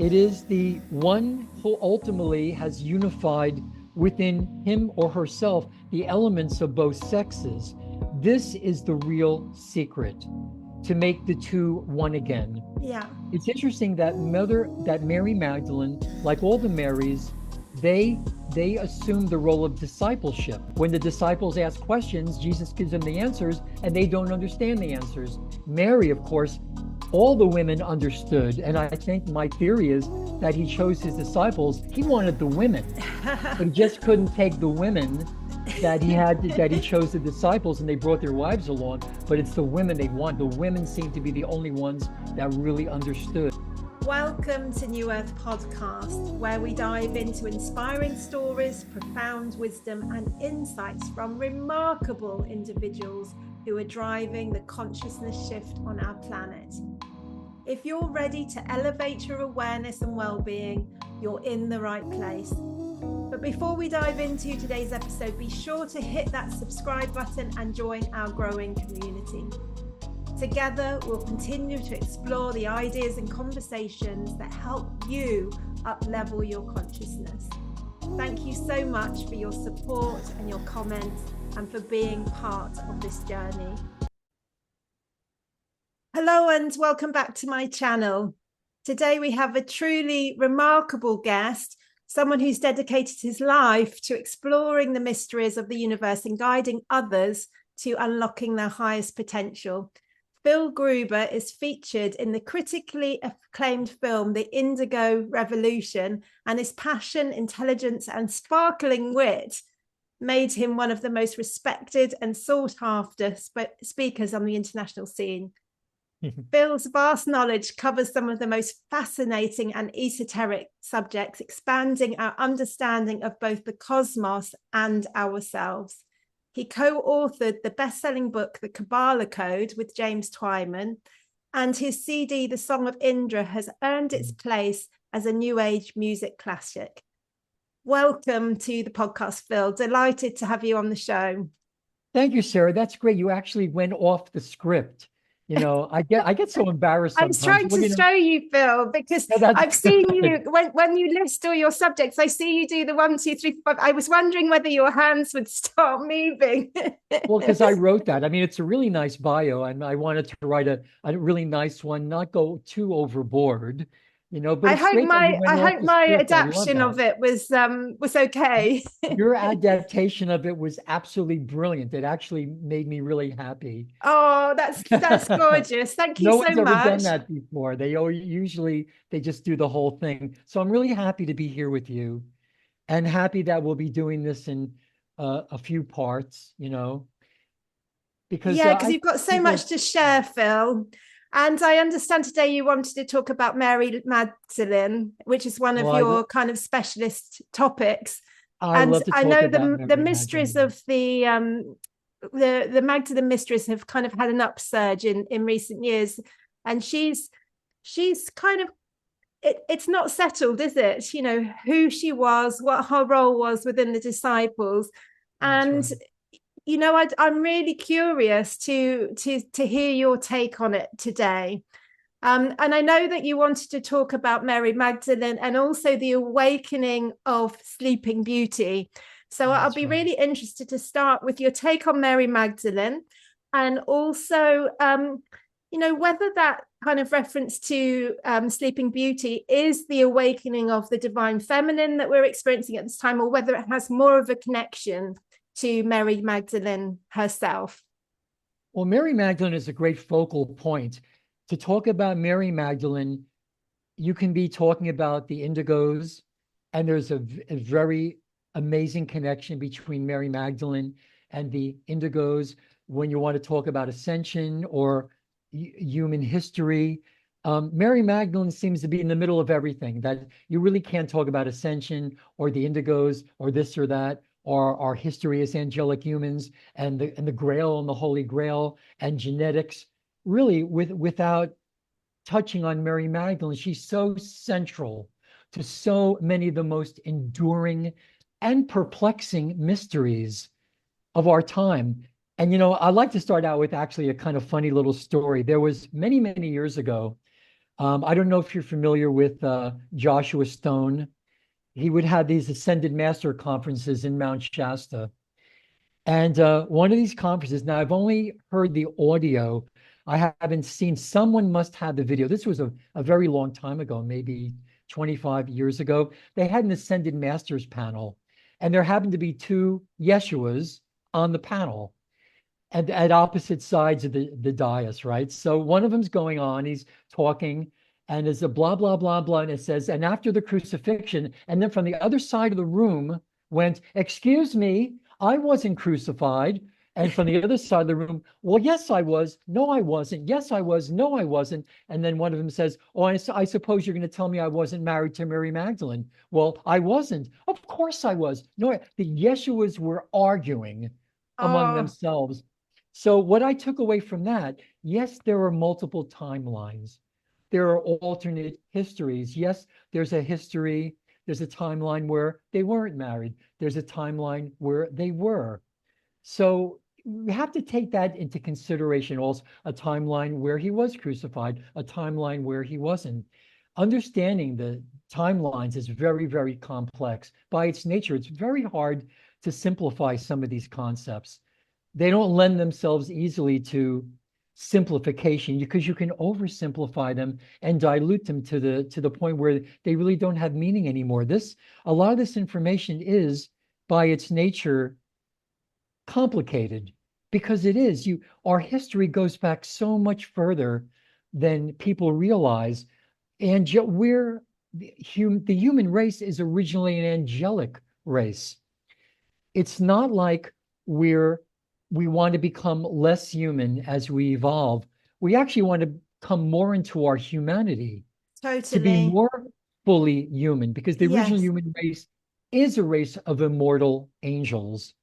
It is the one who ultimately has unified within him or herself the elements of both sexes. This is the real secret to make the two one again. Yeah. It's interesting that Mary Magdalene, like all the Marys, they assume the role of discipleship. When the disciples ask questions, Jesus gives them the answers, and they don't understand the answers. Mary, of course, all the women understood, and I think my theory is that he chose his disciples. He wanted the women, but he just couldn't take the women that he chose the disciples, and they brought their wives along. But it's the women they want. The women seem to be the only ones that really understood. Welcome to New Earth Podcast, where we dive into inspiring stories, profound wisdom, and insights from remarkable individuals who are driving the consciousness shift on our planet. If you're ready to elevate your awareness and well-being, you're in the right place. But before we dive into today's episode, be sure to hit that subscribe button and join our growing community. Together, we'll continue to explore the ideas and conversations that help you up-level your consciousness. Thank you so much for your support and your comments and for being part of this journey. Hello and welcome back to my channel. Today we have a truly remarkable guest, someone who's dedicated his life to exploring the mysteries of the universe and guiding others to unlocking their highest potential. Phil Gruber is featured in the critically acclaimed film, The Indigo Evolution, and his passion, intelligence, and sparkling wit made him one of the most respected and sought after speakers on the international scene. Phil's vast knowledge covers some of the most fascinating and esoteric subjects, expanding our understanding of both the cosmos and ourselves. He co-authored the best-selling book, The Kaballah Code, with James Twyman, and his CD, The Song of Indra, has earned its place as a New Age music classic. Welcome to the podcast, Phil. Delighted to have you on the show. Thank you, Sarah. That's great. You actually went off the script. You know, I get so embarrassed I was sometimes. trying to show you, Phil, because I've seen you, when you list all your subjects, I see you do the 1, 2, 3, 4, 5. I was wondering whether your hands would start moving. Well, because I wrote that. I mean, it's a really nice bio, and I wanted to write a really nice one, not go too overboard, you know. But I it's hope great that you went off the my script. I love adaptation of that. it was okay. Your adaptation of it was absolutely brilliant. It actually made me really happy. Oh, that's gorgeous. Thank you No so one's ever done much. that before. Usually they just do the whole thing. So I'm really happy to be here with you, and happy that we'll be doing this in a few parts, you know, because Yeah, because I you've got so people. much to share, Phil. And I understand today you wanted to talk about Mary Magdalene, which is one of Well, your kind of specialist topics. I And love to I talk know about the Mary mysteries Magdalene. of the Magdalene Mysteries have kind of had an upsurge in recent years. And she's kind of it's not settled, is it? You know, who she was, what her role was within the disciples. That's And right. you know, I'm really curious to hear your take on it today. And I know that you wanted to talk about Mary Magdalene and also the awakening of Sleeping Beauty. So I'll That's be right. really interested to start with your take on Mary Magdalene, and also, you know, whether that kind of reference to Sleeping Beauty is the awakening of the divine feminine that we're experiencing at this time, or whether it has more of a connection to Mary Magdalene herself. Well, Mary Magdalene is a great focal point. To talk about Mary Magdalene, you can be talking about the Indigos, and there's a very amazing connection between Mary Magdalene and the Indigos when you want to talk about ascension or human history. Mary Magdalene seems to be in the middle of everything, that you really can't talk about ascension or the Indigos or this or that, or our history as angelic humans and the Grail and the Holy Grail and genetics, really without touching on Mary Magdalene. She's so central to so many of the most enduring and perplexing mysteries of our time. And, you know, I'd like to start out with actually a kind of funny little story. There was many, many years ago, I don't know if you're familiar with Joshua Stone. He would have these Ascended Master conferences in Mount Shasta. And one of these conferences, now I've only heard the audio. I haven't seen, someone must have the video. This was a very long time ago, maybe 25 years ago. They had an Ascended Masters panel, and there happened to be two Yeshuas on the panel at opposite sides of the dais, right? So one of them's going on, he's talking, and there's a blah, blah, blah, blah, and it says, and after the crucifixion, and then from the other side of the room went, excuse me, I wasn't crucified. And from the other side of the room, well, yes, I was. No, I wasn't. Yes, I was. No, I wasn't. And then one of them says, oh, I suppose you're going to tell me I wasn't married to Mary Magdalene. Well, I wasn't. Of course I was. No, the Yeshuas were arguing among Oh, themselves. So what I took away from that, yes, there are multiple timelines. There are alternate histories. Yes, there's a history. There's a timeline where they weren't married. There's a timeline where they were. So we have to take that into consideration also, a timeline where he was crucified, a timeline where he wasn't. Understanding the timelines is very, very complex. By its nature, it's very hard to simplify some of these concepts. They don't lend themselves easily to simplification because you can oversimplify them and dilute them to the point where they really don't have meaning anymore. A lot of this information is by its nature complicated because it is. Our history goes back so much further than people realize. And the human race is originally an angelic race. It's not like we want to become less human as we evolve. We actually want to come more into our humanity, to be totally. more fully human, because the original Yes, human race is a race of immortal angels.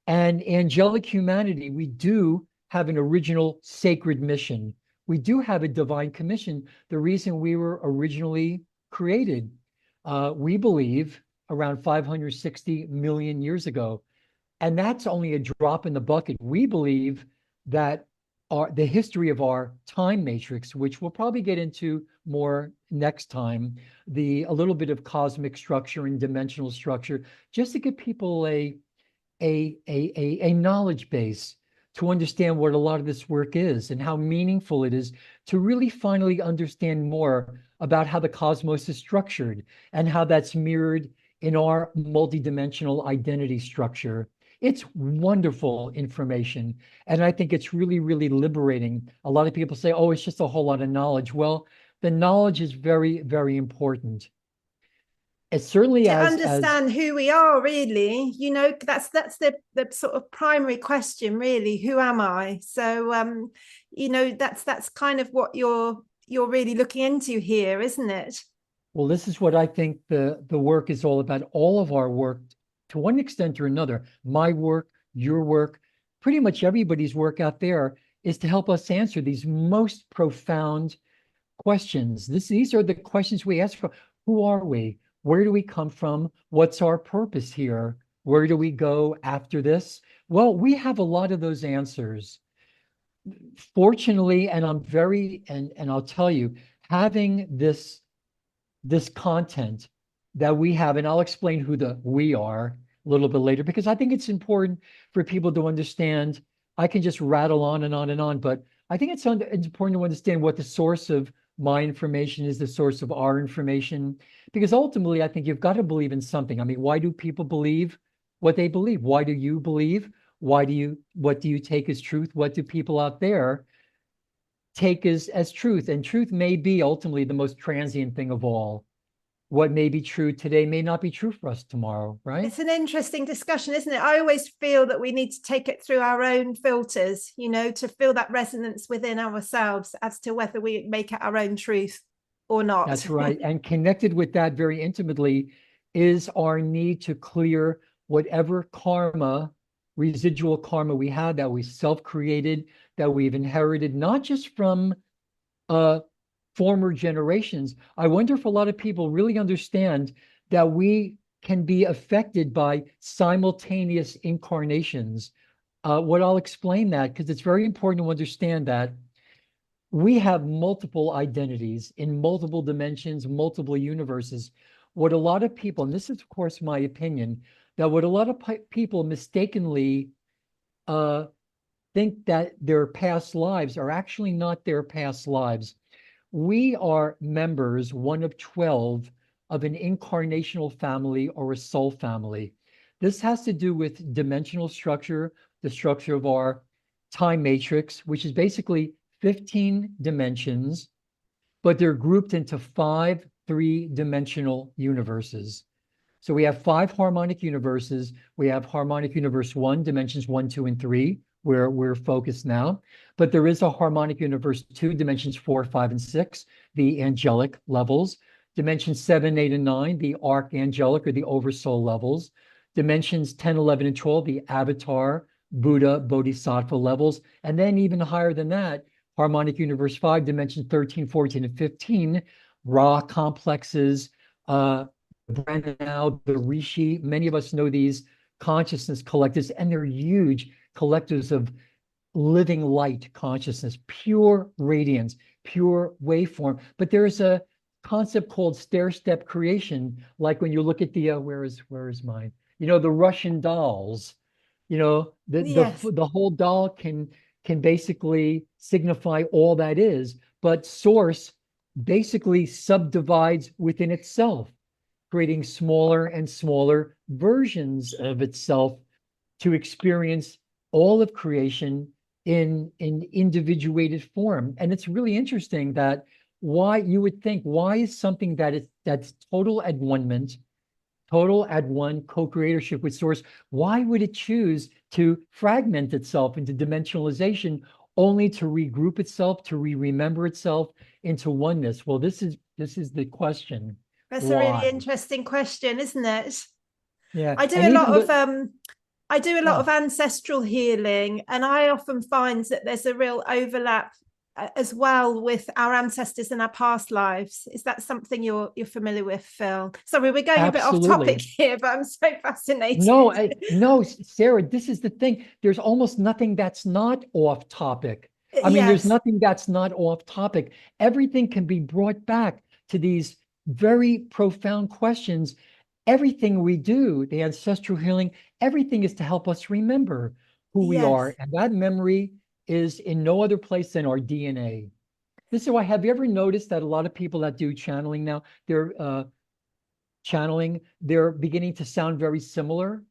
And angelic humanity, we do have an original sacred mission. We do have a divine commission. The reason we were originally created, we believe, around 560 million years ago. And that's only a drop in the bucket. We believe that the history of our time matrix, which we'll probably get into more next time, a little bit of cosmic structure and dimensional structure, just to give people a knowledge base to understand what a lot of this work is and how meaningful it is to really finally understand more about how the cosmos is structured and how that's mirrored in our multidimensional identity structure. It's wonderful information. And I think it's really, really liberating. A lot of people say, oh, it's just a whole lot of knowledge. Well, the knowledge is very, very important. It's certainly to as understand who we are, really. That's the sort of primary question, really. Who am I? So that's kind of what you're really looking into here, isn't it? well, this is what I think the work is all about. All of our work, to one extent or another, my work, your work, pretty much everybody's work out there is to help us answer these most profound questions. These are the questions we ask for. Who are we? Where do we come from? What's our purpose here? Where do we go after this? Well, we have a lot of those answers. Fortunately, and and I'll tell you, having this content that we have, and I'll explain who the we are a little bit later, because I think it's important for people to understand. I can just rattle on and on and on, but I think it's important to understand what the source of my information is, the source of our information, because ultimately, I think you've got to believe in something. I mean, why do people believe what they believe? Why do you believe? What do you take as truth? What do people out there take as truth? And truth may be ultimately the most transient thing of all. What may be true today may not be true for us tomorrow, right? It's an interesting discussion, isn't it? I always feel that we need to take it through our own filters, to feel that resonance within ourselves as to whether we make it our own truth or not. That's right. And connected with that very intimately is our need to clear whatever karma, residual karma we had that we self-created, that we've inherited, not just from uh, former generations. I wonder if a lot of people really understand that we can be affected by simultaneous incarnations. What I'll explain that because it's very important to understand that we have multiple identities in multiple dimensions, multiple universes. What a lot of people, and this is, of course, my opinion, that what a lot of people mistakenly uh, think that their past lives are actually not their past lives. We are members, one of 12, of an incarnational family or a soul family. This has to do with dimensional structure, the structure of our time matrix, which is basically 15 dimensions, but they're grouped into five three-dimensional universes. So we have five harmonic universes. We have harmonic universe one, dimensions one, two, and three, where we're focused now. But there is a harmonic universe two, dimensions four, five, and six, the angelic levels. Dimensions seven, eight, and nine, the archangelic or the oversoul levels. Dimensions 10, 11, and 12, the avatar, Buddha, Bodhisattva levels. And then even higher than that, harmonic universe five, dimensions 13, 14, and 15, Ra complexes, now the Rishi. Many of us know these consciousness collectives, and they're huge collectives of living light consciousness, pure radiance, pure waveform. But there's a concept called stair-step creation, like when you look at the where is mine? The Russian dolls. Yes. The whole doll can basically signify all that is, but source basically subdivides within itself, creating smaller and smaller versions of itself to experience all of creation in individuated form. And it's really interesting that why is something that's total at one co-creatorship with source, why would it choose to fragment itself into dimensionalization only to regroup itself, to remember itself into oneness? Well, this is the question. That's a really Why? interesting question, isn't it? Yeah. I do And a even lot of with, I do a lot yeah, of ancestral healing, and I often find that there's a real overlap as well with our ancestors and our past lives. Is that something you're familiar with, Phil? Sorry, we're going a bit off topic absolutely. here, but I'm so No, fascinated. no, Sarah, this is the thing. There's almost nothing that's not off topic. I mean, there's Yes, nothing that's not off topic. Everything can be brought back to these very profound questions. Everything we do, the ancestral healing, everything is to help us remember who we are. yes, And that memory is in no other place than our DNA. This is why, have you ever noticed that a lot of people that do channeling now, they're beginning to sound very similar?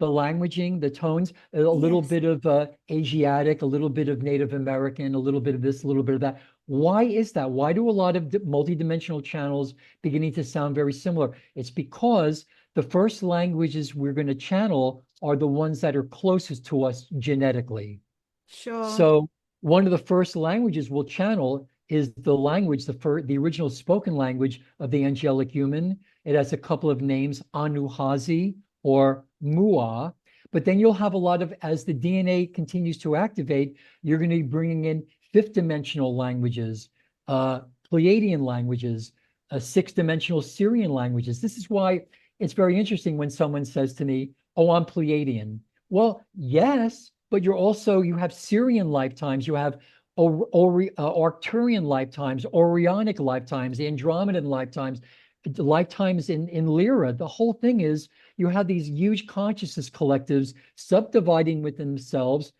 The languaging, the tones, a little yes. bit of Asiatic, a little bit of Native American, a little bit of this, a little bit of that. Why is that? Why do a lot of multidimensional channels beginning to sound very similar? It's because the first languages we're going to channel are the ones that are closest to us genetically. Sure. So one of the first languages we'll channel is the language, the original spoken language of the angelic human. It has a couple of names, Anuhazi or Mua. But then you'll have a lot of, as the DNA continues to activate, you're going to be bringing in fifth dimensional languages, uh, Pleiadian languages, sixth dimensional Syrian languages. This is why it's very interesting when someone says to me, "Oh, I'm Pleiadian." Well, yes, but you have Syrian lifetimes, you have Arcturian lifetimes, Orionic lifetimes, Andromedan lifetimes, lifetimes in Lyra. The whole thing is you have these huge consciousness collectives subdividing within themselves,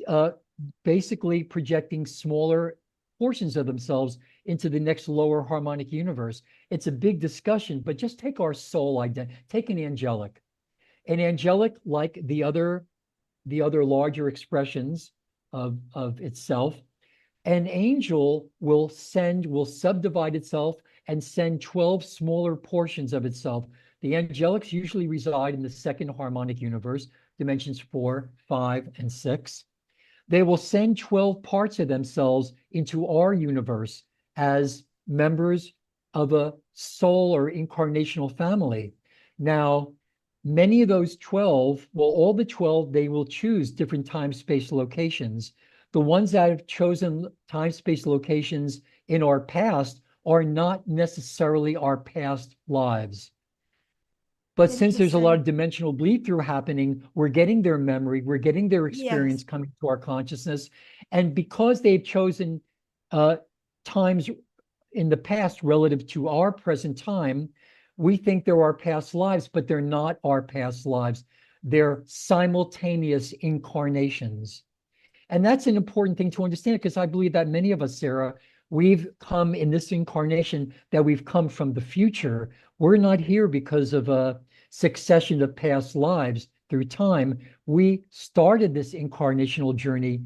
uh, basically projecting smaller portions of themselves into the next lower harmonic universe. It's a big discussion, but just take our soul identity, take an angelic. An angelic, like the other larger expressions of itself, an angel will subdivide itself and send 12 smaller portions of itself. The angelics usually reside in the second harmonic universe, dimensions four, five, and six. They will send 12 parts of themselves into our universe as members of a soul or incarnational family. Now, many of those 12, well, all the 12, they will choose different time, space, locations. The ones that have chosen time, space, locations in our past are not necessarily our past lives. But since there's a lot Interesting. of dimensional bleed through happening, we're getting their memory, we're getting their Yes. experience coming to our consciousness. And because they've chosen times in the past relative to our present time, we think they're our past lives, but they're not our past lives. They're simultaneous incarnations. And that's an important thing to understand, because I believe that many of us, Sarah, we've come in this incarnation, that we've come from the future. We're not here because of a succession of past lives through time. We started this incarnational journey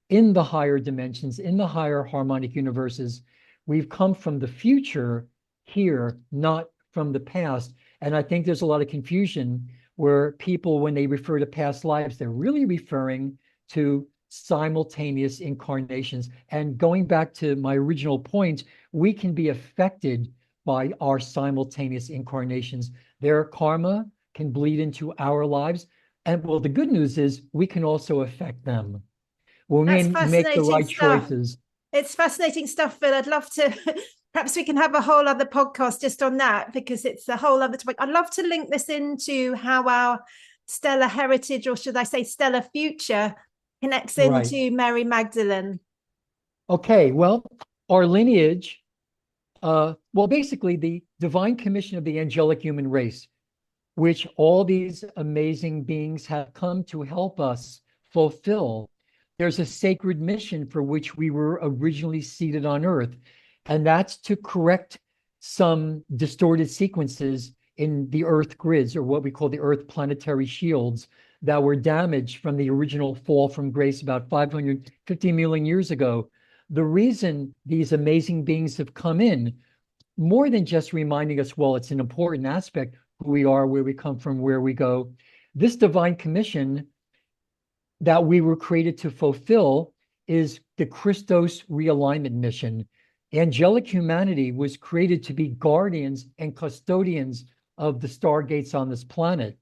in the higher dimensions, in the higher harmonic universes. We've come from the future here, not from the past. And I think there's a lot of confusion where people, when they refer to past lives, they're really referring to simultaneous incarnations. And going back to my original point, we can be affected by our simultaneous incarnations. Their karma can bleed into our lives. And well, the good news is we can also affect them when we That's make the fascinating right stuff. choices. It's fascinating stuff, Phil. I'd love to, perhaps we can have a whole other podcast just on that, because it's a whole other topic. I'd love to link this into how our stellar heritage, or should I say stellar future, connects Right. into Mary Magdalene. Okay, well, our lineage, well, basically the divine commission of the angelic human race, which all these amazing beings have come to help us fulfill. There's a sacred mission for which we were originally seated on Earth, and that's to correct some distorted sequences in the Earth grids, or what we call the Earth planetary shields, that were damaged from the original fall from grace about 550 million years ago. The reason these amazing beings have come in, more than just reminding us, well, it's an important aspect, who we are, where we come from, where we go. This divine commission that we were created to fulfill is the Christos realignment mission. Angelic humanity was created to be guardians and custodians of the stargates on this planet.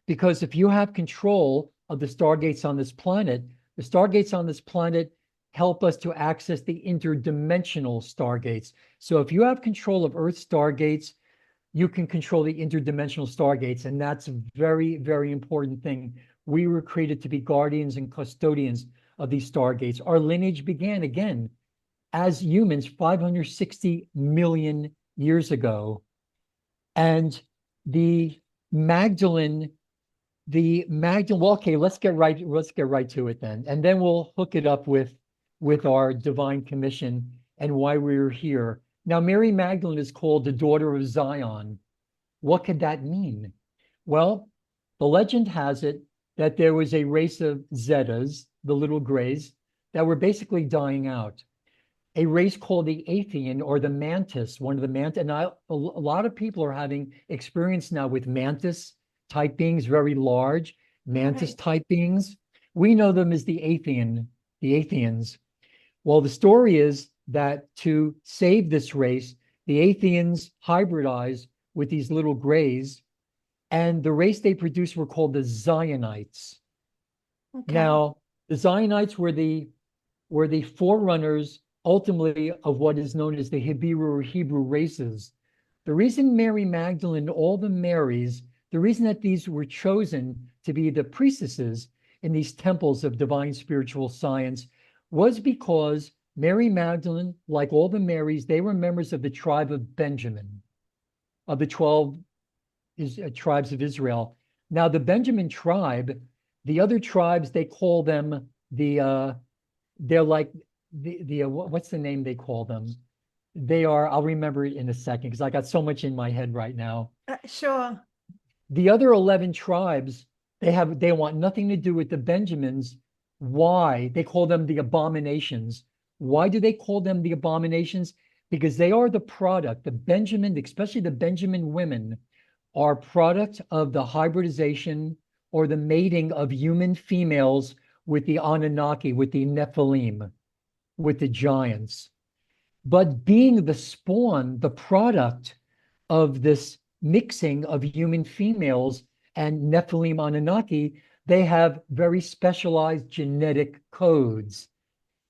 Because if you have control of the stargates on this planet, the stargates on this planet help us to access the interdimensional stargates. So if you have control of Earth stargates, you can control the interdimensional stargates. And that's a very, very important thing. We were created to be guardians and custodians of these stargates. Our lineage began again as humans 560 million years ago. And the Magdalene, well, okay, let's get right to it then. And then we'll hook it up with our divine commission and why we're here. Now, Mary Magdalene is called the daughter of Zion. What could that mean? Well, the legend has it that there was a race of Zetas, the little grays, that were basically dying out. A race called the Athean, or the Mantis, one of the Mantis. And a lot of people are having experience now with Mantis type beings, very large Mantis type beings. We know them as the Atheans. Well, the story is that to save this race, the Atheans hybridized with these little grays, and the race they produced were called the Zionites. Okay. Now, the Zionites were the forerunners ultimately of what is known as the Hebrew races. The reason Mary Magdalene, all the Marys, the reason that these were chosen to be the priestesses in these temples of divine spiritual science was because Mary Magdalene, like all the Marys, they were members of the tribe of Benjamin, of the 12 tribes of Israel. Now, the Benjamin tribe, the other tribes, they call them they're like what's the name they call them? They are, I'll remember it in a second because I got so much in my head right now. Sure. The other 11 tribes, they want nothing to do with the Benjamins. Why? They call them the abominations. Why do they call them the abominations? Because they are the product, the Benjamin, especially the Benjamin women, are product of the hybridization or the mating of human females with the Anunnaki, with the Nephilim, with the giants. But being the spawn, the product of this mixing of human females and Nephilim Anunnaki, they have very specialized genetic codes.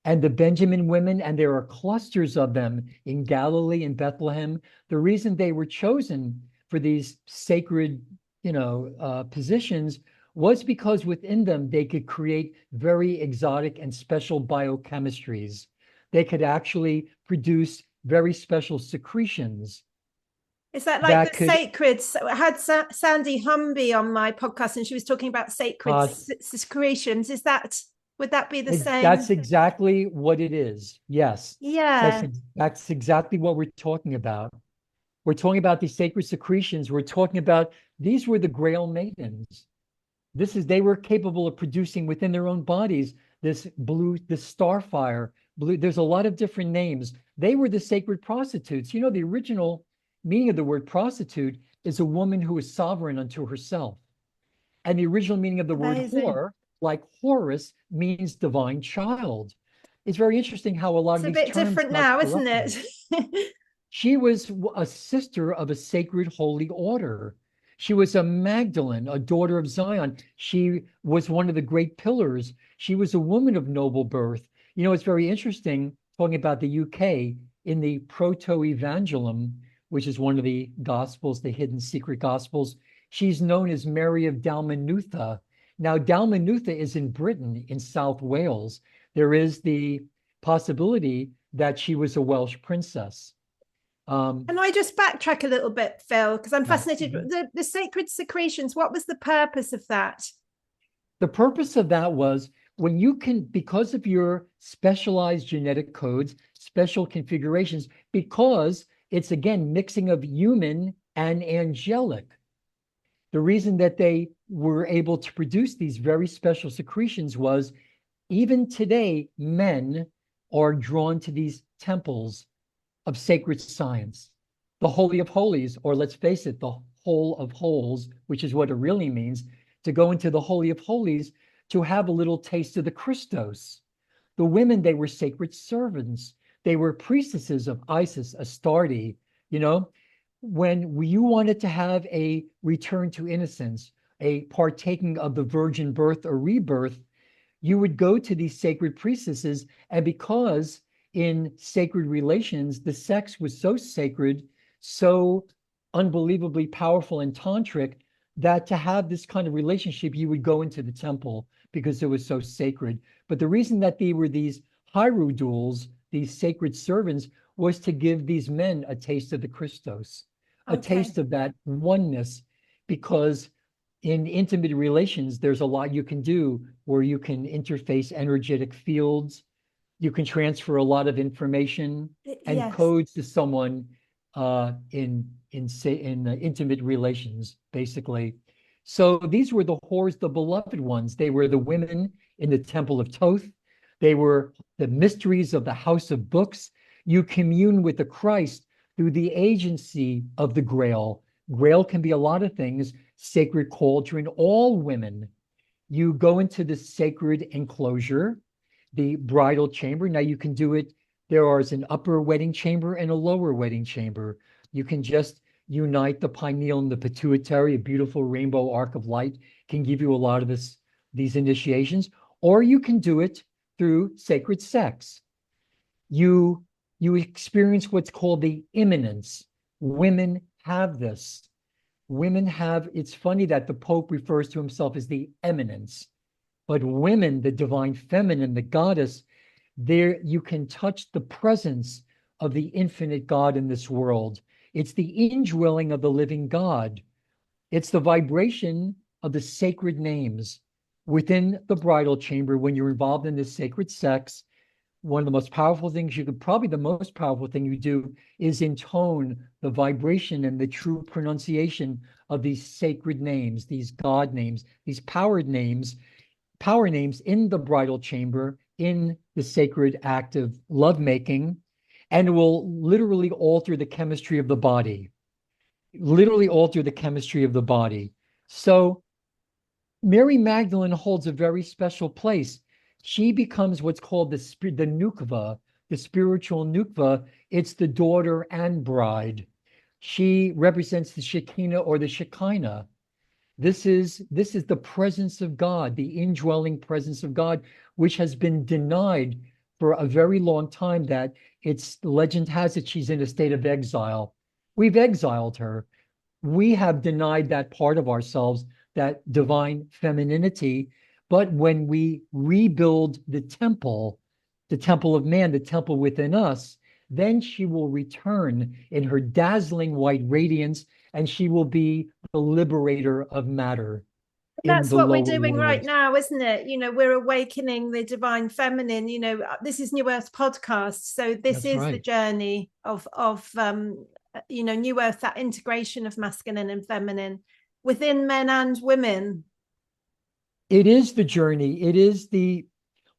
And the Benjamin women, and there are clusters of them in Galilee and Bethlehem, the reason they were chosen for these sacred, positions was because within them they could create very exotic and special biochemistries. they could actually produce very special secretions. Is that like that the could sacred? I had Sandy Humby on my podcast, and she was talking about sacred uh, secretions. Would that be the that's same? exactly what it is. Yes, that's Yeah, that's exactly what we're talking about. We're talking about these sacred secretions. We're talking about these were the Grail maidens. They were capable of producing within their own bodies this starfire, blue. There's a lot of different names. They were the sacred prostitutes. You know, the original meaning of the word prostitute is a woman who is sovereign unto herself. And the original meaning of the word amazing. whore, like Horus, means divine child. It's very interesting how a lot It's of a these bit terms different got now, isn't corrupted. it? She was a sister of a sacred holy order. She was a Magdalene, a daughter of Zion. She was one of the great pillars. She was a woman of noble birth. You know, it's very interesting talking about the UK in the Proto-Evangelium, which is one of the Gospels, the hidden secret Gospels. She's known as Mary of Dalmanutha. Now, Dalmanutha is in Britain, in South Wales. There is the possibility that she was a Welsh princess. Can I just backtrack a little bit, Phil? Because I'm Yeah. fascinated. The sacred secretions, what was the purpose of that? The purpose of that was when you can, because of your specialized genetic codes, special configurations, because it's again mixing of human and angelic. The reason that they were able to produce these very special secretions was even today, men are drawn to these temples of sacred science, the Holy of Holies, or let's face it, the Hole of Holes, which is what it really means, to go into the Holy of Holies to have a little taste of the Christos. The women, they were sacred servants. They were priestesses of Isis, Astarte, you know. When you wanted to have a return to innocence, a partaking of the virgin birth or rebirth, you would go to these sacred priestesses. And because in sacred relations, the sex was so sacred, so unbelievably powerful and tantric, that to have this kind of relationship, you would go into the temple because it was so sacred. But the reason that they were these hierodules, these sacred servants, was to give these men a taste of the Christos, a Okay. taste of that oneness, because in intimate relations, there's a lot you can do where you can interface energetic fields. You can transfer a lot of information and Yes. codes to someone in intimate relations, basically. So these were the whores, the beloved ones. They were the women in the Temple of Thoth. They were the mysteries of the House of Books. You commune with the Christ through the agency of the Grail. Grail can be a lot of things. Sacred cauldron, all women. You go into the sacred enclosure, the bridal chamber. Now you can do it. There is an upper wedding chamber and a lower wedding chamber. You can just unite the pineal and the pituitary. A beautiful rainbow arc of light can give you a lot of these initiations, or you can do it through sacred sex. You you experience what's called the immanence. Women have this. Women have, it's funny that the Pope refers to himself as the eminence, but women, the divine feminine, the goddess, there you can touch the presence of the infinite God in this world. It's the indwelling of the living God. It's the vibration of the sacred names within the bridal chamber when you're involved in this sacred sex. One of the most powerful things you could, probably the most powerful thing you do, is intone the vibration and the true pronunciation of these sacred names, these God names, these power names in the bridal chamber, in the sacred act of lovemaking, and it will literally alter the chemistry of the body, literally alter the chemistry of the body. So Mary Magdalene holds a very special place. She becomes what's called the nukva, the spiritual nukva. It's the daughter and bride. She represents the Shekinah or the Shekinah. This is the presence of God, the indwelling presence of God, which has been denied for a very long time. That it's legend has it she's in a state of exile. We've exiled her. We have denied that part of ourselves, that divine femininity. But when we rebuild the temple the temple of man, the temple within us, then she will return in her dazzling white radiance, and she will be the liberator of matter in That's the what we're lower doing right worlds. now, isn't it? We're awakening the divine feminine. This is New Earth podcast, so this That's is the right. journey of New Earth, that integration of masculine and feminine within men and women. It is the journey. It is the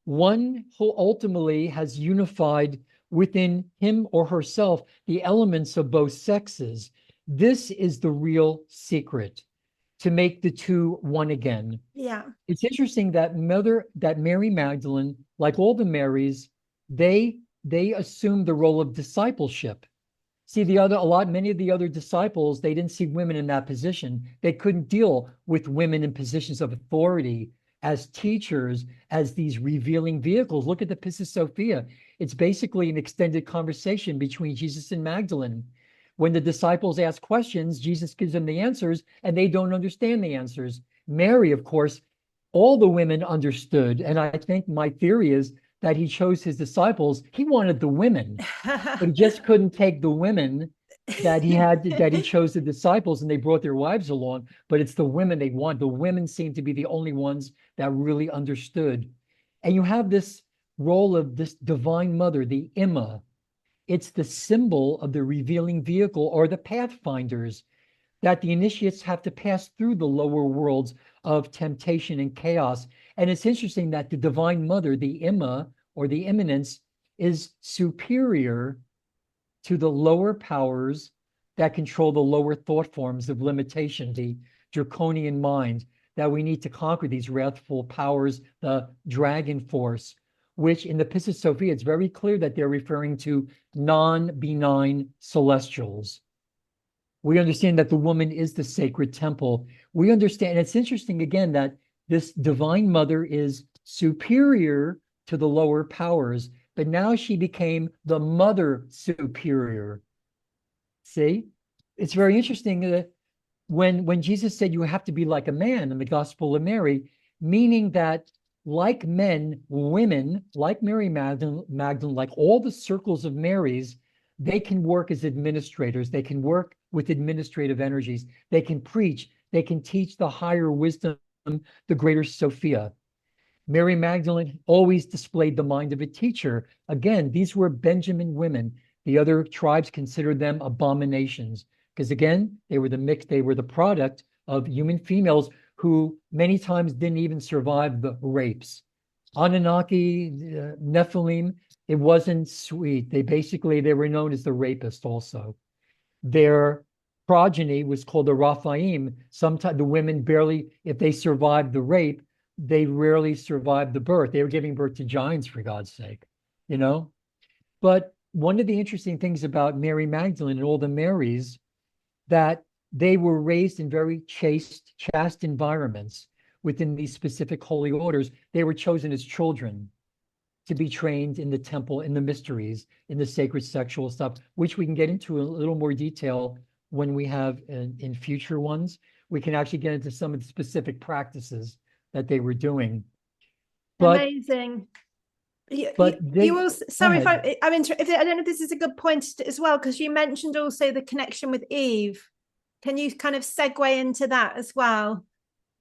one who ultimately has unified within him or herself the elements of both sexes. This is the real secret, to make the two one again. Yeah. It's interesting that Mary Magdalene, like all the Marys, they assumed the role of discipleship. See, many of the other disciples, they didn't see women in that position. They couldn't deal with women in positions of authority as teachers, as these revealing vehicles. Look at the Pistis Sophia. It's basically an extended conversation between Jesus and Magdalene. When the disciples ask questions, Jesus gives them the answers, and they don't understand the answers. Mary, of course, all the women understood. And I think my theory is that he chose his disciples. He wanted the women, but he just couldn't take the women that he chose the disciples, and they brought their wives along. But it's the women they want. The women seem to be the only ones that really understood. And you have this role of this divine mother, the Imma. It's the symbol of the revealing vehicle, or the pathfinders, that the initiates have to pass through the lower worlds of temptation and chaos. And it's interesting that the divine mother, the Imma, or the immanence, is superior to the lower powers that control the lower thought forms of limitation, the draconian mind, that we need to conquer these wrathful powers, the dragon force, which in the Pistis Sophia, it's very clear that they're referring to non-benign celestials. We understand that the woman is the sacred temple. We understand, and it's interesting again that this divine mother is superior to the lower powers, but now she became the mother superior. See, it's very interesting that when Jesus said you have to be like a man in the Gospel of Mary, meaning that like men, women, like Mary Magdalene, like all the circles of Marys, they can work as administrators. They can work with administrative energies. They can preach. They can teach the higher wisdom, the greater Sophia. Mary Magdalene always displayed the mind of a teacher. Again, these were Benjamin women. The other tribes considered them abominations because, again, they were the product of human females who many times didn't even survive the rapes. Anunnaki, Nephilim, it wasn't sweet. They were known as the rapist also. Their progeny was called the Raphaim. Sometimes the women barely, if they survived the rape, they rarely survived the birth. They were giving birth to giants, for God's sake, you know? But one of the interesting things about Mary Magdalene and all the Marys, that they were raised in very chaste environments within these specific holy orders. They were chosen as children to be trained in the temple, in the mysteries, in the sacred sexual stuff, which we can get into a little more detail when we have in future ones. We can actually get into some of the specific practices that they were doing. But, Amazing. but You also, sorry if I don't know if this is a good point as well, because you mentioned also the connection with Eve. Can you kind of segue into that as well?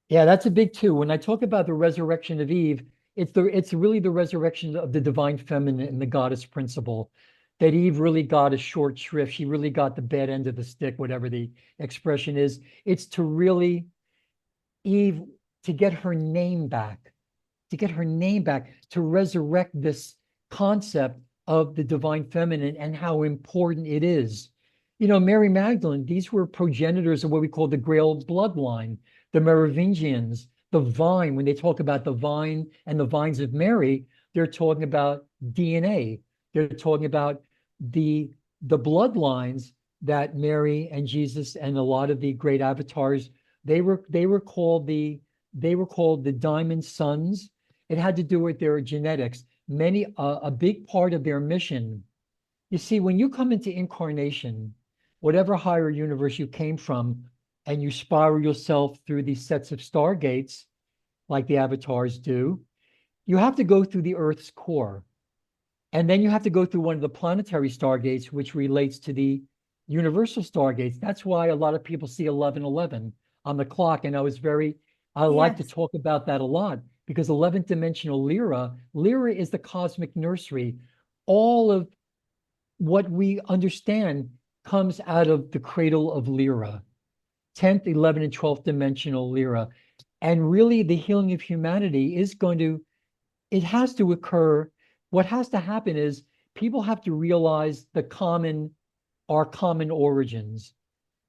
Yeah, that's a big too. When I talk about the resurrection of Eve, it's really the resurrection of the divine feminine and the goddess principle. That Eve really got a short shrift. She really got the bad end of the stick, whatever the expression is. It's to really Eve to get her name back, to resurrect this concept of the divine feminine and how important it is. Mary Magdalene, these were progenitors of what we call the Grail bloodline, the Merovingians, the vine. When they talk about the vine and the vines of Mary, they're talking about DNA. They're talking about the bloodlines that Mary and Jesus and a lot of the great avatars, they were called the Diamond Sons. It had to do with their genetics. A big part of their mission. You see, when you come into incarnation, whatever higher universe you came from, and you spiral yourself through these sets of stargates, like the avatars do, you have to go through the Earth's core. And then you have to go through one of the planetary stargates, which relates to the universal stargates. That's why a lot of people see 1111 on the clock. And I like to Yes. talk about that a lot because 11th dimensional Lyra is the cosmic nursery. All of what we understand comes out of the cradle of Lyra, 10th, 11th, and 12th dimensional Lyra. And really, the healing of humanity it has to occur. What has to happen is people have to realize our common origins.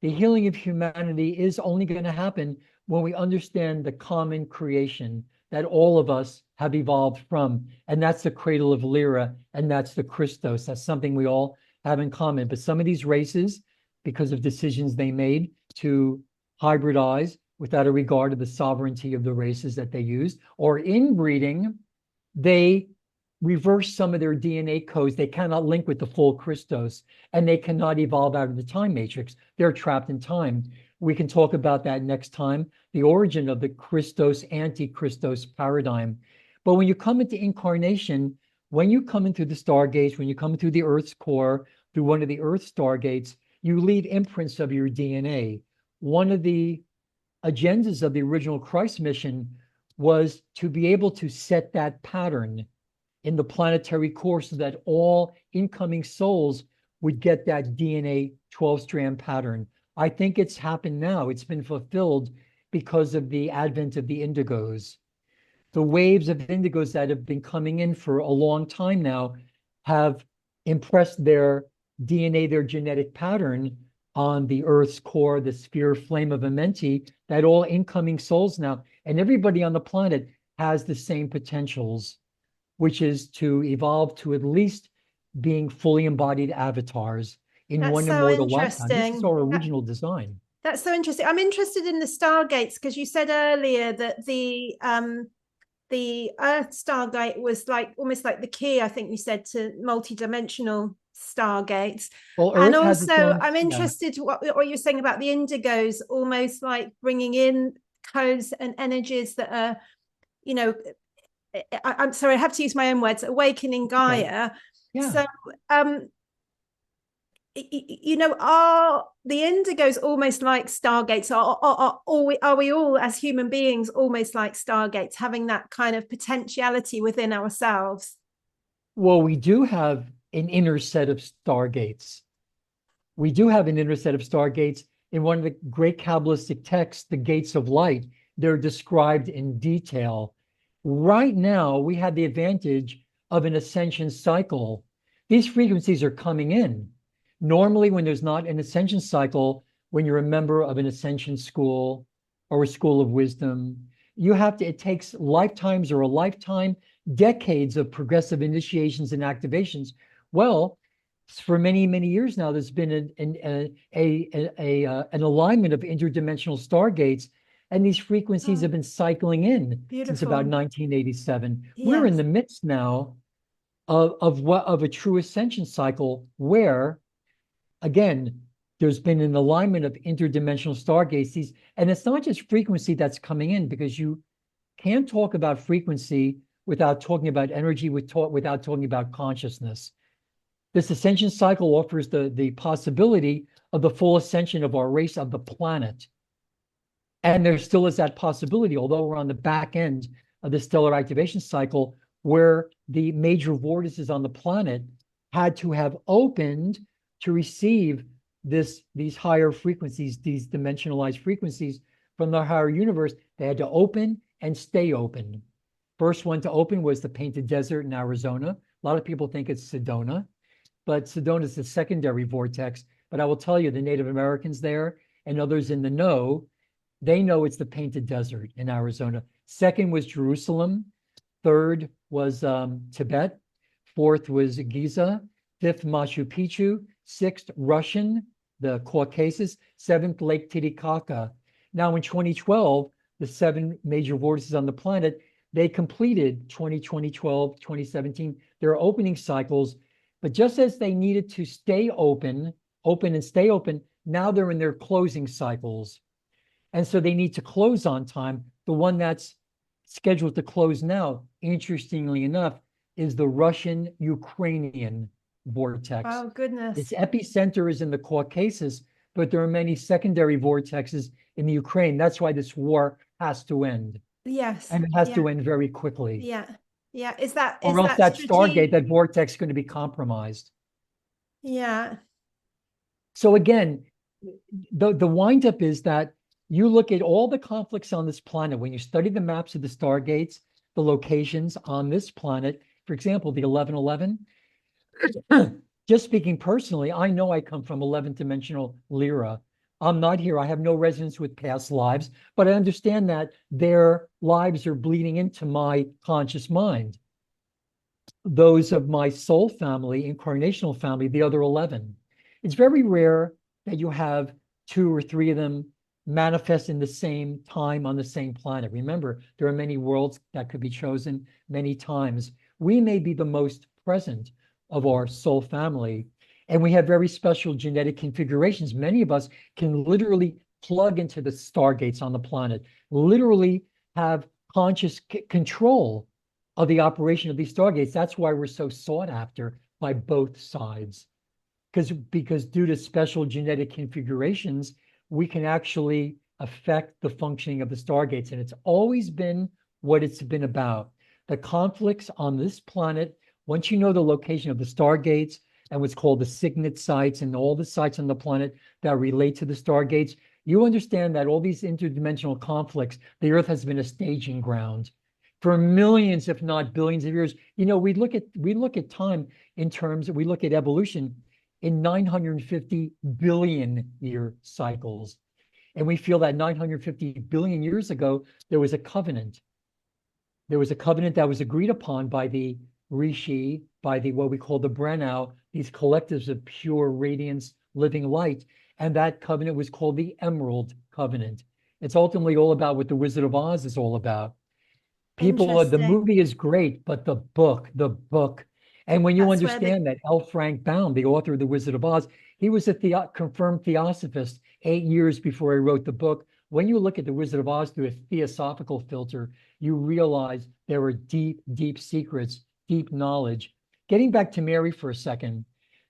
The healing of humanity is only going to happen when we understand the common creation that all of us have evolved from. And that's the cradle of Lyra, and that's the Christos. That's something we all have in common. But some of these races, because of decisions they made to hybridize without a regard to the sovereignty of the races that they used, or inbreeding, they reverse some of their DNA codes. They cannot link with the full Christos, and they cannot evolve out of the time matrix. They're trapped in time. We can talk about that next time, the origin of the Christos, anti-Christos paradigm. But when you come into incarnation, when you come into the stargates, when you come into the Earth's core, through one of the Earth stargates, you leave imprints of your DNA. One of the agendas of the original Christ mission was to be able to set that pattern in the planetary core so that all incoming souls would get that DNA 12-strand pattern. I think it's happened now. It's been fulfilled because of the advent of the indigos. The waves of indigos that have been coming in for a long time now have impressed their DNA, their genetic pattern on the Earth's core, the sphere flame of Amenti, that all incoming souls now, and everybody on the planet has the same potentials, which is to evolve to at least being fully embodied avatars in That's one so immortal lifetime. This is interesting. our original design. That's so interesting. I'm interested in the stargates because you said earlier that the Earth stargate was like almost like the key, I think you said, to multi-dimensional stargates. Well, And Earth has its also, own, I'm yeah. interested what you're saying about the indigos, almost like bringing in codes and energies that are, you know, I'm sorry, I have to use my own words, awakening Gaia. Okay. Yeah. So, are the indigos almost like stargates? Are we all as human beings almost like stargates, having that kind of potentiality within ourselves? Well, we do have an inner set of stargates. We do have an inner set of stargates. In one of the great Kabbalistic texts, the gates of light, they're described in detail. Right now, we have the advantage of an ascension cycle. These frequencies are coming in. Normally, when there's not an ascension cycle, when you're a member of an ascension school or a school of wisdom, it takes lifetimes or a lifetime, decades of progressive initiations and activations. Well, for many, many years now, there's been an alignment of interdimensional stargates, and these frequencies have been cycling in since about 1987. Yes. We're in the midst now of a true ascension cycle where, again, there's been an alignment of interdimensional stargates. And it's not just frequency that's coming in, because you can't talk about frequency without talking about energy, without talking about consciousness. This ascension cycle offers the possibility of the full ascension of our race, of the planet. And there still is that possibility, although we're on the back end of the stellar activation cycle, where the major vortices on the planet had to have opened to receive these higher frequencies, these dimensionalized frequencies from the higher universe. They had to open and stay open. First one to open was the Painted Desert in Arizona. A lot of people think it's Sedona, but Sedona is the secondary vortex. But I will tell you, the Native Americans there and others in the know, they know it's the Painted Desert in Arizona. Second was Jerusalem. Third was Tibet. Fourth was Giza. Fifth, Machu Picchu. Sixth, Russian, the Caucasus. Seventh, Lake Titicaca. Now in 2012, the 7 major vortices on the planet, they completed 2020, 12, 2017, their opening cycles. But just as they needed to stay open and stay open, now they're in their closing cycles. And so they need to close on time. The one that's scheduled to close now, interestingly enough, is the Russian-Ukrainian vortex. Oh, goodness. Its epicenter is in the Caucasus, but there are many secondary vortexes in the Ukraine. That's why this war has to end. Yes. And it has to end very quickly. Yeah. Yeah. Or else that Stargate, that vortex, is going to be compromised. Yeah. So again, the windup is that you look at all the conflicts on this planet. When you study the maps of the Stargates, the locations on this planet, for example, the 1111, just speaking personally, I know I come from 11th dimensional Lyra. I'm not here. I have no resonance with past lives, but I understand that their lives are bleeding into my conscious mind. Those of my soul family, incarnational family, the other 11. It's very rare that you have 2 or 3 of them manifest in the same time on the same planet. Remember, there are many worlds that could be chosen many times. We may be the most present of our soul family, and we have very special genetic configurations. Many of us can literally plug into the stargates on the planet, literally have conscious control of the operation of these stargates. That's why we're so sought after by both sides. Because due to special genetic configurations, we can actually affect the functioning of the stargates. And it's always been what it's been about. The conflicts on this planet, once you know the location of the stargates and what's called the signet sites and all the sites on the planet that relate to the stargates, you understand that all these interdimensional conflicts, the Earth has been a staging ground for millions, if not billions of years. You know, we look at time in terms, we look at evolution in 950 billion year cycles. And we feel that 950 billion years ago, there was a covenant. There was a covenant that was agreed upon by the Rishi, by the what we call the Brenau, these collectives of pure radiance, living light. And that covenant was called the Emerald Covenant. It's ultimately all about what the Wizard of Oz is all about. People, the movie is great, but the book, and when you understand that L. Frank Baum, the author of The Wizard of Oz, he was a confirmed theosophist 8 years before he wrote the book. When you look at The Wizard of Oz through a theosophical filter, you realize there are deep, deep secrets, deep knowledge. Getting back to Mary for a second,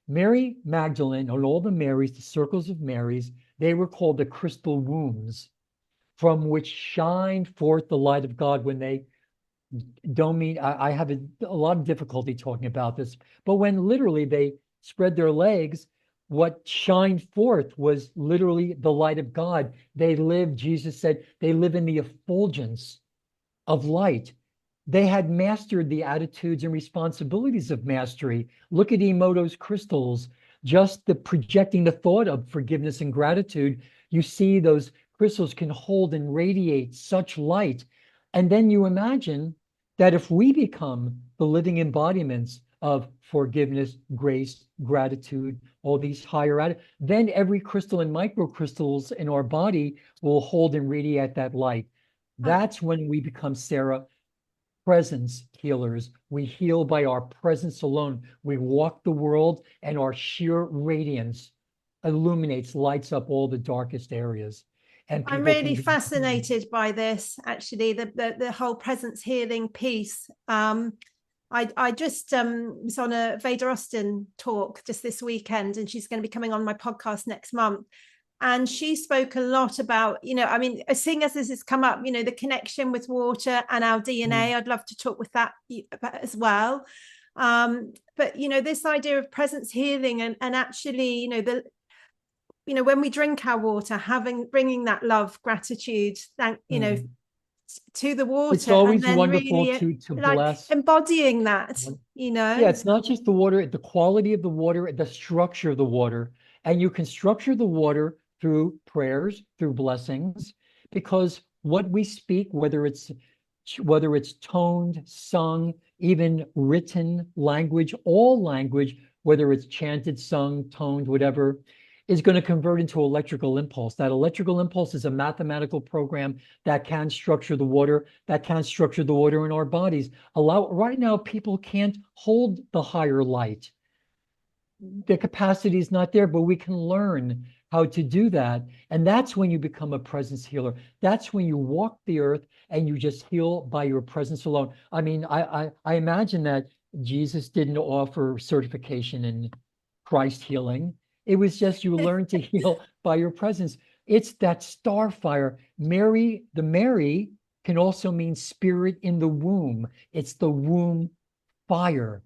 Mary Magdalene and all the Marys, the circles of Marys, they were called the crystal wombs from which shined forth the light of God. When they don't mean, I have a lot of difficulty talking about this, but when literally they spread their legs, what shined forth was literally the light of God. They live, Jesus said, they live in the effulgence of light. They had mastered the attitudes and responsibilities of mastery. Look at Emoto's crystals, just the projecting the thought of forgiveness and gratitude. You see those crystals can hold and radiate such light. And then you imagine that if we become the living embodiments of forgiveness, grace, gratitude, all these higher, then every crystal and microcrystals in our body will hold and radiate that light. That's when we become, Sarah, presence healers. We heal by our presence alone. We walk the world and our sheer radiance illuminates, lights up all the darkest arems. And I'm really fascinated by this, actually, the whole presence healing piece. I just was on a Veda Austin talk just this weekend, and she's going to be coming on my podcast next month. And she spoke a lot about, you know, I mean, seeing as this has come up, you know, the connection with water and our DNA. I'd love to talk with that as well. But, you know, this idea of presence healing and actually, you know, when we drink our water, bringing that love, gratitude, you know, to the water. It's always wonderful really, to bless. Embodying that, you know. Yeah, it's not just the water, the quality of the water, the structure of the water. And you can structure the water through prayers, through blessings, because what we speak, whether it's toned, sung, even written language, all language, whether it's chanted, sung, toned, whatever, is going to convert into electrical impulse. That electrical impulse is a mathematical program that can structure the water, in our bodies. Right now, people can't hold the higher light. The capacity is not there, but we can learn how to do that. And that's when you become a presence healer. That's when you walk the earth and you just heal by your presence alone. I mean, I imagine that Jesus didn't offer certification in Christ healing. It was just you learn to heal by your presence. It's that star fire. Mary, the Mary can also mean spirit in the womb. It's the womb fire.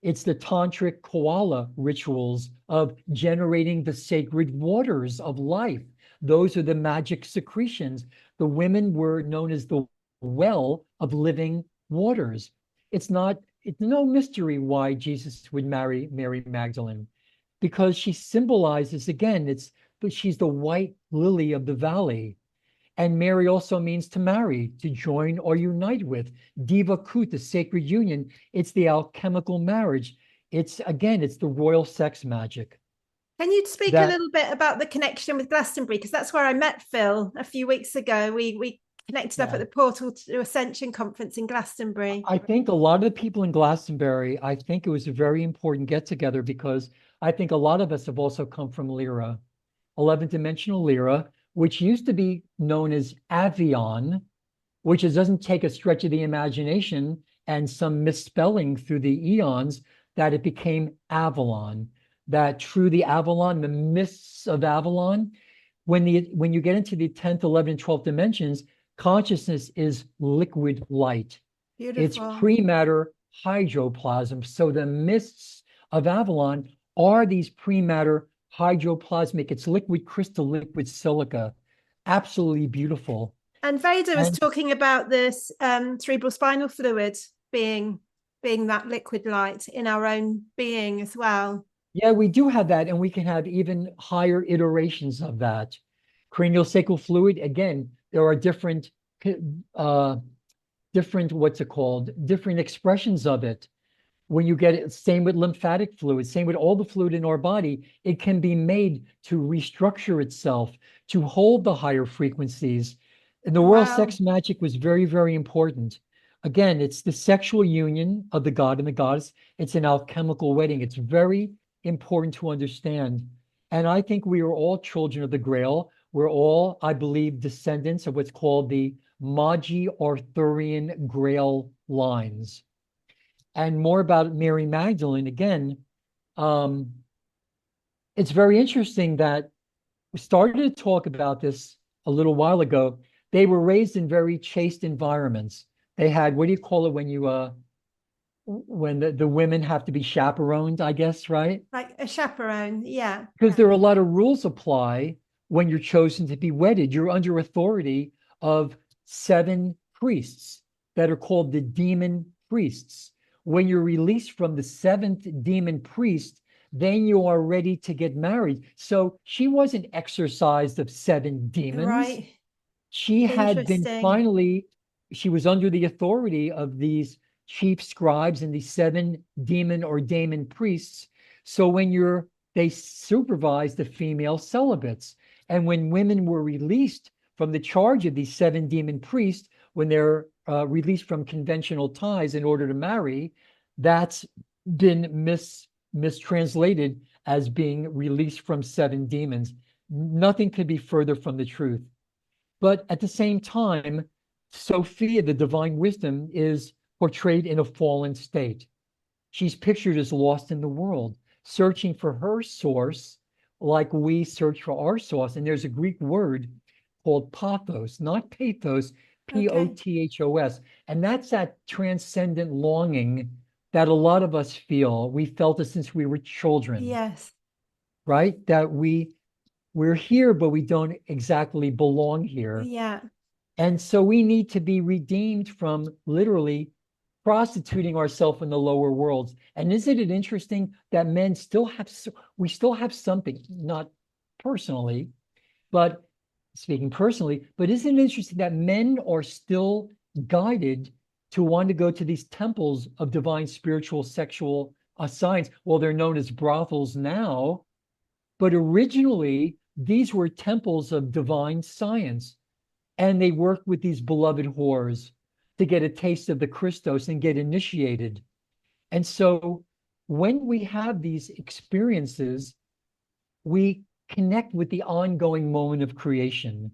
It's the tantric koala rituals of generating the sacred waters of life. Those are the magic secretions. The women were known as the well of living waters. It's no mystery why Jesus would marry Mary Magdalene, because she symbolizes, again, but she's the white lily of the valley. And Mary also means to marry, to join or unite with. Diva Kut, the sacred union. It's the alchemical marriage. It's the royal sex magic. Can you speak a little bit about the connection with Glastonbury? Because that's where I met Phil a few weeks ago. We connected up at the Portal to Ascension conference in Glastonbury. I think a lot of the people in Glastonbury, I think it was a very important get together, because I think a lot of us have also come from Lyra, 11th dimensional Lyra, which used to be known as Avion, which doesn't take a stretch of the imagination and some misspelling through the eons, that it became Avalon, that through the Avalon, the mists of Avalon, when you get into the 10th, 11th, and 12th dimensions, consciousness is liquid light. Beautiful. It's prematter hydroplasm. So the mists of Avalon are these prematter hydroplasmic, it's liquid crystal, liquid silica, absolutely beautiful. And Veda was talking about this cerebral spinal fluid being that liquid light in our own being as well. Yeah, we do have that, and we can have even higher iterations of that. Cranial sacral fluid, again, there are different different expressions of it. When you get it, same with lymphatic fluid, same with all the fluid in our body, it can be made to restructure itself, to hold the higher frequencies. And the royal sex magic was very, very important. Again, it's the sexual union of the god and the goddess. It's an alchemical wedding. It's very important to understand. And I think we are all children of the Grail. We're all, I believe, descendants of what's called the Magi Arthurian Grail lines. And more about Mary Magdalene, again, it's very interesting that we started to talk about this a little while ago. They were raised in very chaste environments. They had, what do you call it when the women have to be chaperoned, I guess, right? Like a chaperone, yeah. Because there are a lot of rules apply when you're chosen to be wedded. You're under authority of 7 priests that are called the demon priests. When you're released from the 7th demon priest, then you are ready to get married. So she wasn't exorcised of 7 demons. Right. She had been she was under the authority of these chief scribes and these 7 demon or daemon priests. So they supervised the female celibates. And when women were released from the charge of these 7 demon priests, when they're released from conventional ties in order to marry, that's been mistranslated as being released from 7 demons. Nothing could be further from the truth. But at the same time, Sophia, the divine wisdom, is portrayed in a fallen state. She's pictured as lost in the world, searching for her source, like we search for our source. And there's a Greek word called pathos, not pathos, P-O-T-H-O-S. And that's that transcendent longing that a lot of us feel. We felt it since we were children. Yes. Right? That we're here, but we don't exactly belong here. Yeah. And so we need to be redeemed from literally prostituting ourselves in the lower worlds. And isn't it interesting that men we still have something, not personally, but speaking personally, but isn't it interesting that men are still guided to want to go to these temples of divine spiritual sexual science? Well, they're known as brothels now, but originally these were temples of divine science. And they worked with these beloved whores to get a taste of the Christos and get initiated. And so when we have these experiences, we connect with the ongoing moment of creation.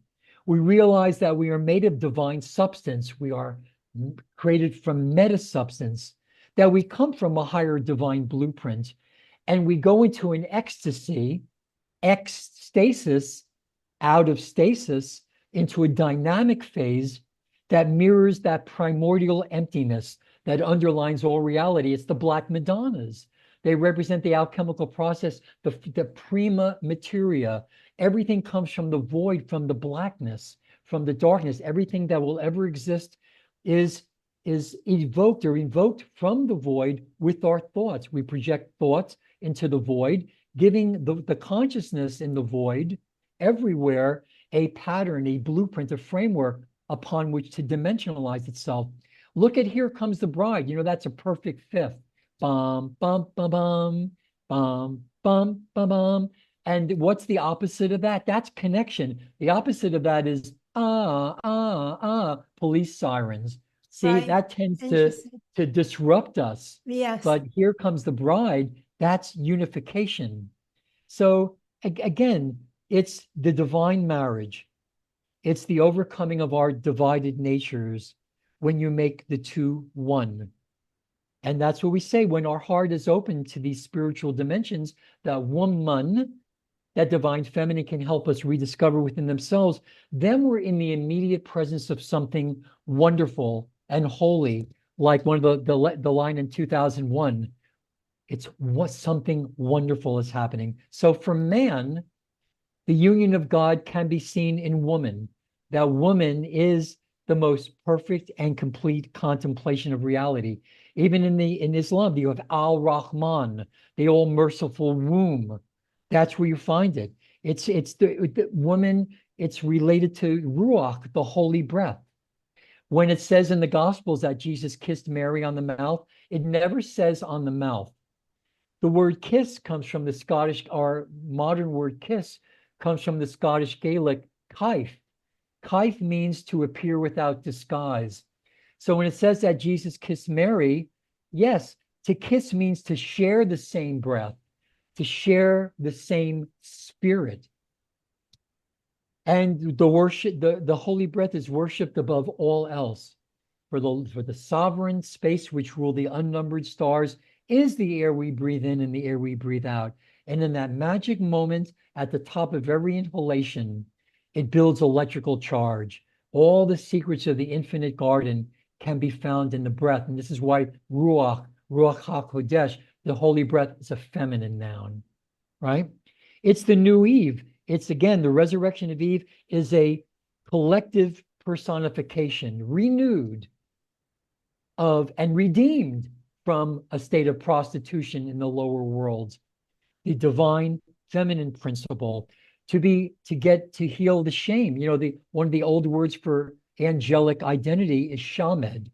We realize that we are made of divine substance. We are created from meta substance. that we come from a higher divine blueprint, and we go into an ecstasy, ecstasis, out of stasis, into a dynamic phase that mirrors that primordial emptiness that underlines all reality. It's the Black Madonnas. They represent the alchemical process, the prima materia. Everything comes from the void, from the blackness, from the darkness. Everything that will ever exist is evoked or invoked from the void with our thoughts. We project thoughts into the void, giving the consciousness in the void everywhere a pattern, a blueprint, a framework upon which to dimensionalize itself. Look at Here Comes the Bride. That's a perfect fifth. Bum, bum, bum, bum, bum, bum, bum, bum. And what's the opposite of that? That's connection. The opposite of that is police sirens. See, Right. that tends to disrupt us. Yes. But Here Comes the Bride, that's unification. So again, it's the divine marriage. It's the overcoming of our divided natures when you make the two one. And that's what we say when our heart is open to these spiritual dimensions, that woman, that divine feminine, can help us rediscover within themselves. Then we're in the immediate presence of something wonderful and holy, like one of the line in 2001. It's what something wonderful is happening. So for man, the union of God can be seen in woman. That woman is the most perfect and complete contemplation of reality. Even in Islam, you have Al-Rahman, the all-merciful womb. That's where you find it. It's the woman, it's related to Ruach, the holy breath. When it says in the Gospels that Jesus kissed Mary on the mouth, it never says on the mouth. The word kiss comes from the Scottish, our modern word kiss comes from the Scottish Gaelic kaif. Kaif means to appear without disguise. So when it says that Jesus kissed Mary, yes, to kiss means to share the same breath, to share the same spirit. And the worship, the holy breath is worshipped above all else. For the sovereign space which rule the unnumbered stars is the air we breathe in and the air we breathe out. And in that magic moment at the top of every inhalation, it builds electrical charge. All the secrets of the infinite garden can be found in the breath. And this is why Ruach HaKodesh, the holy breath, is a feminine noun, right? It's the new Eve. It's, again, the resurrection of Eve is a collective personification, renewed of and redeemed from a state of prostitution in the lower worlds. The divine feminine principle to get to heal the shame. One of the old words for angelic identity is shamed.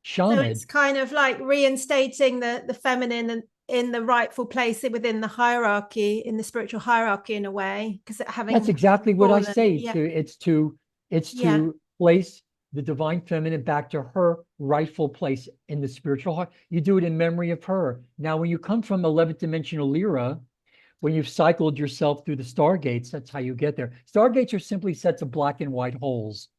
So it's kind of like reinstating the feminine and in the rightful place within the hierarchy, in the spiritual hierarchy, in a way, because that's exactly what I say. Yeah. It's to place the divine feminine back to her rightful place in the spiritual heart. You do it in memory of her. Now, when you come from 11th dimensional Lyra, when you've cycled yourself through the stargates, that's how you get there. Stargates are simply sets of black and white holes.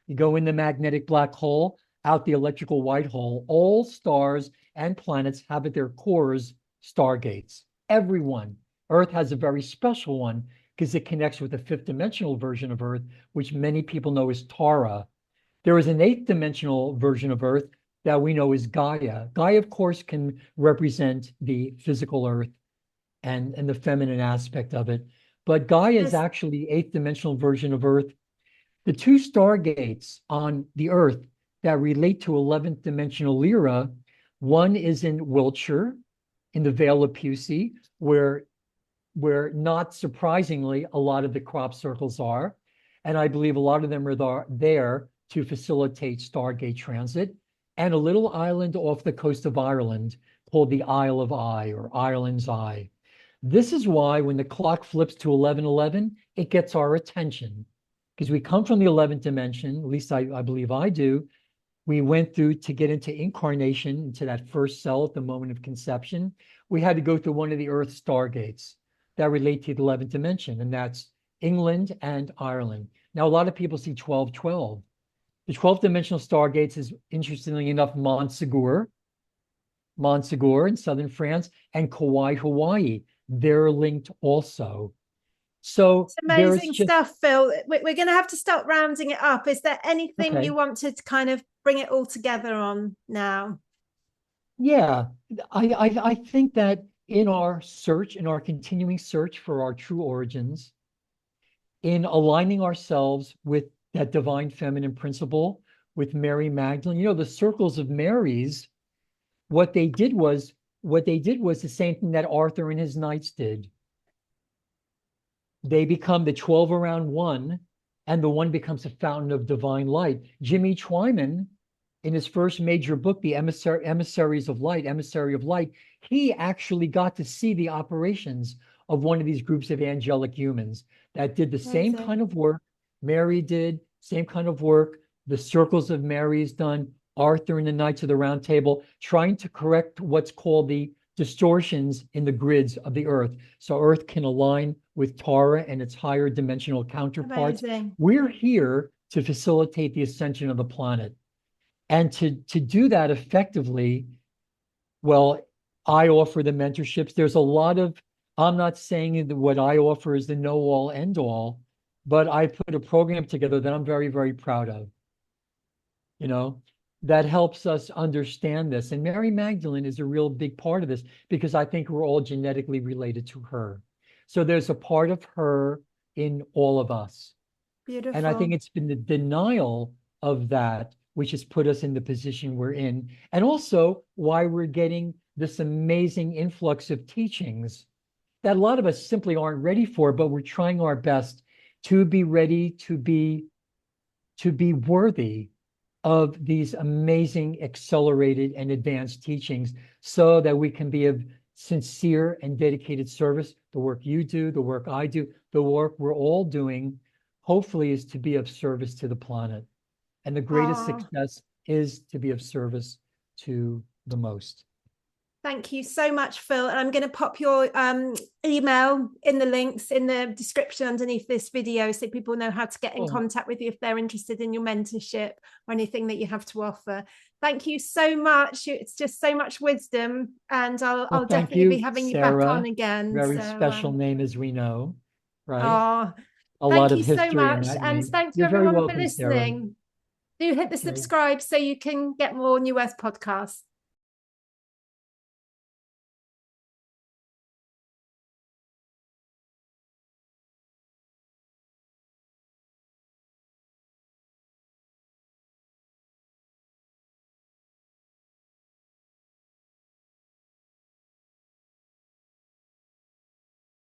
You go in the magnetic black hole, out the electrical white hole. All stars and planets have at their cores stargates. Everyone. Earth has a very special one because it connects with the fifth dimensional version of Earth, which many people know as Tara. There is an eighth dimensional version of Earth that we know as Gaia. Gaia, of course, can represent the physical Earth and the feminine aspect of it. But Gaia is actually the eighth dimensional version of Earth. The two stargates on the Earth that relate to 11th dimensional Lyra, one is in Wiltshire, in the Vale of Pusey, where not surprisingly, a lot of the crop circles are. And I believe a lot of them are there to facilitate Stargate transit. And a little island off the coast of Ireland called the Isle of Eye, or Ireland's Eye. This is why when the clock flips to 11:11, it gets our attention. Because we come from the 11th dimension, at least I believe I do. We went through to get into incarnation, into that first cell at the moment of conception. We had to go through one of the Earth stargates that relate to the 11th dimension, and that's England and Ireland. Now, a lot of people see 1212. The 12th dimensional stargates is, interestingly enough, Montsegur. Montségur in southern France, and Kauai, Hawaii. They're linked also. So It's there's amazing just, stuff, Phil. We're going to have to start rounding it up. Is there anything you okay. want to kind of bring it all together on now? Yeah, I think that in our search, in our continuing search for our true origins, in aligning ourselves with that divine feminine principle, with Mary Magdalene, the circles of Marys, what they did was the same thing that Arthur and his knights did. They become the 12 around one, and the one becomes a fountain of divine light. Jimmy Twyman, in his first major book, The Emissaries of Light, Emissary of Light, he actually got to see the operations of one of these groups of angelic humans that did the same Amazing. kind of work Mary did, same kind of work the Circles of Mary's done, Arthur and the Knights of the Round Table, trying to correct what's called the distortions in the grids of the Earth, so Earth can align with Tara and its higher dimensional counterparts. Amazing. We're here to facilitate the ascension of the planet. And to do that effectively, well, I offer the mentorships. There's a lot of, I'm not saying that what I offer is the know all end all, but I put a program together that I'm very, very proud of, you know, that helps us understand this. And Mary Magdalene is a real big part of this because I think we're all genetically related to her. So there's a part of her in all of us. And I think Beautiful. it's been the denial of that which has put us in the position we're in, and also why we're getting this amazing influx of teachings that a lot of us simply aren't ready for, but we're trying our best to be ready, to be worthy of these amazing accelerated and advanced teachings so that we can be of sincere and dedicated service. The work you do, the work I do, the work we're all doing, hopefully is to be of service to the planet. And the greatest Ah, success is to be of service to the most. thank you so much, Phil. And I'm going to pop your email in the links in the description underneath this video so people know how to get in Oh, contact with you if they're interested in your mentorship or anything that you have to offer. Thank you so much. It's just so much wisdom, and I'll well, thank definitely be you, having you back on Sarah. again. Very So, special name, as we know, right? oh, A lot thank of you so history in much. that And name. thank you, You're very everyone, for welcome, Sarah. listening. Do hit the Okay. subscribe so you can get more New Earth podcasts.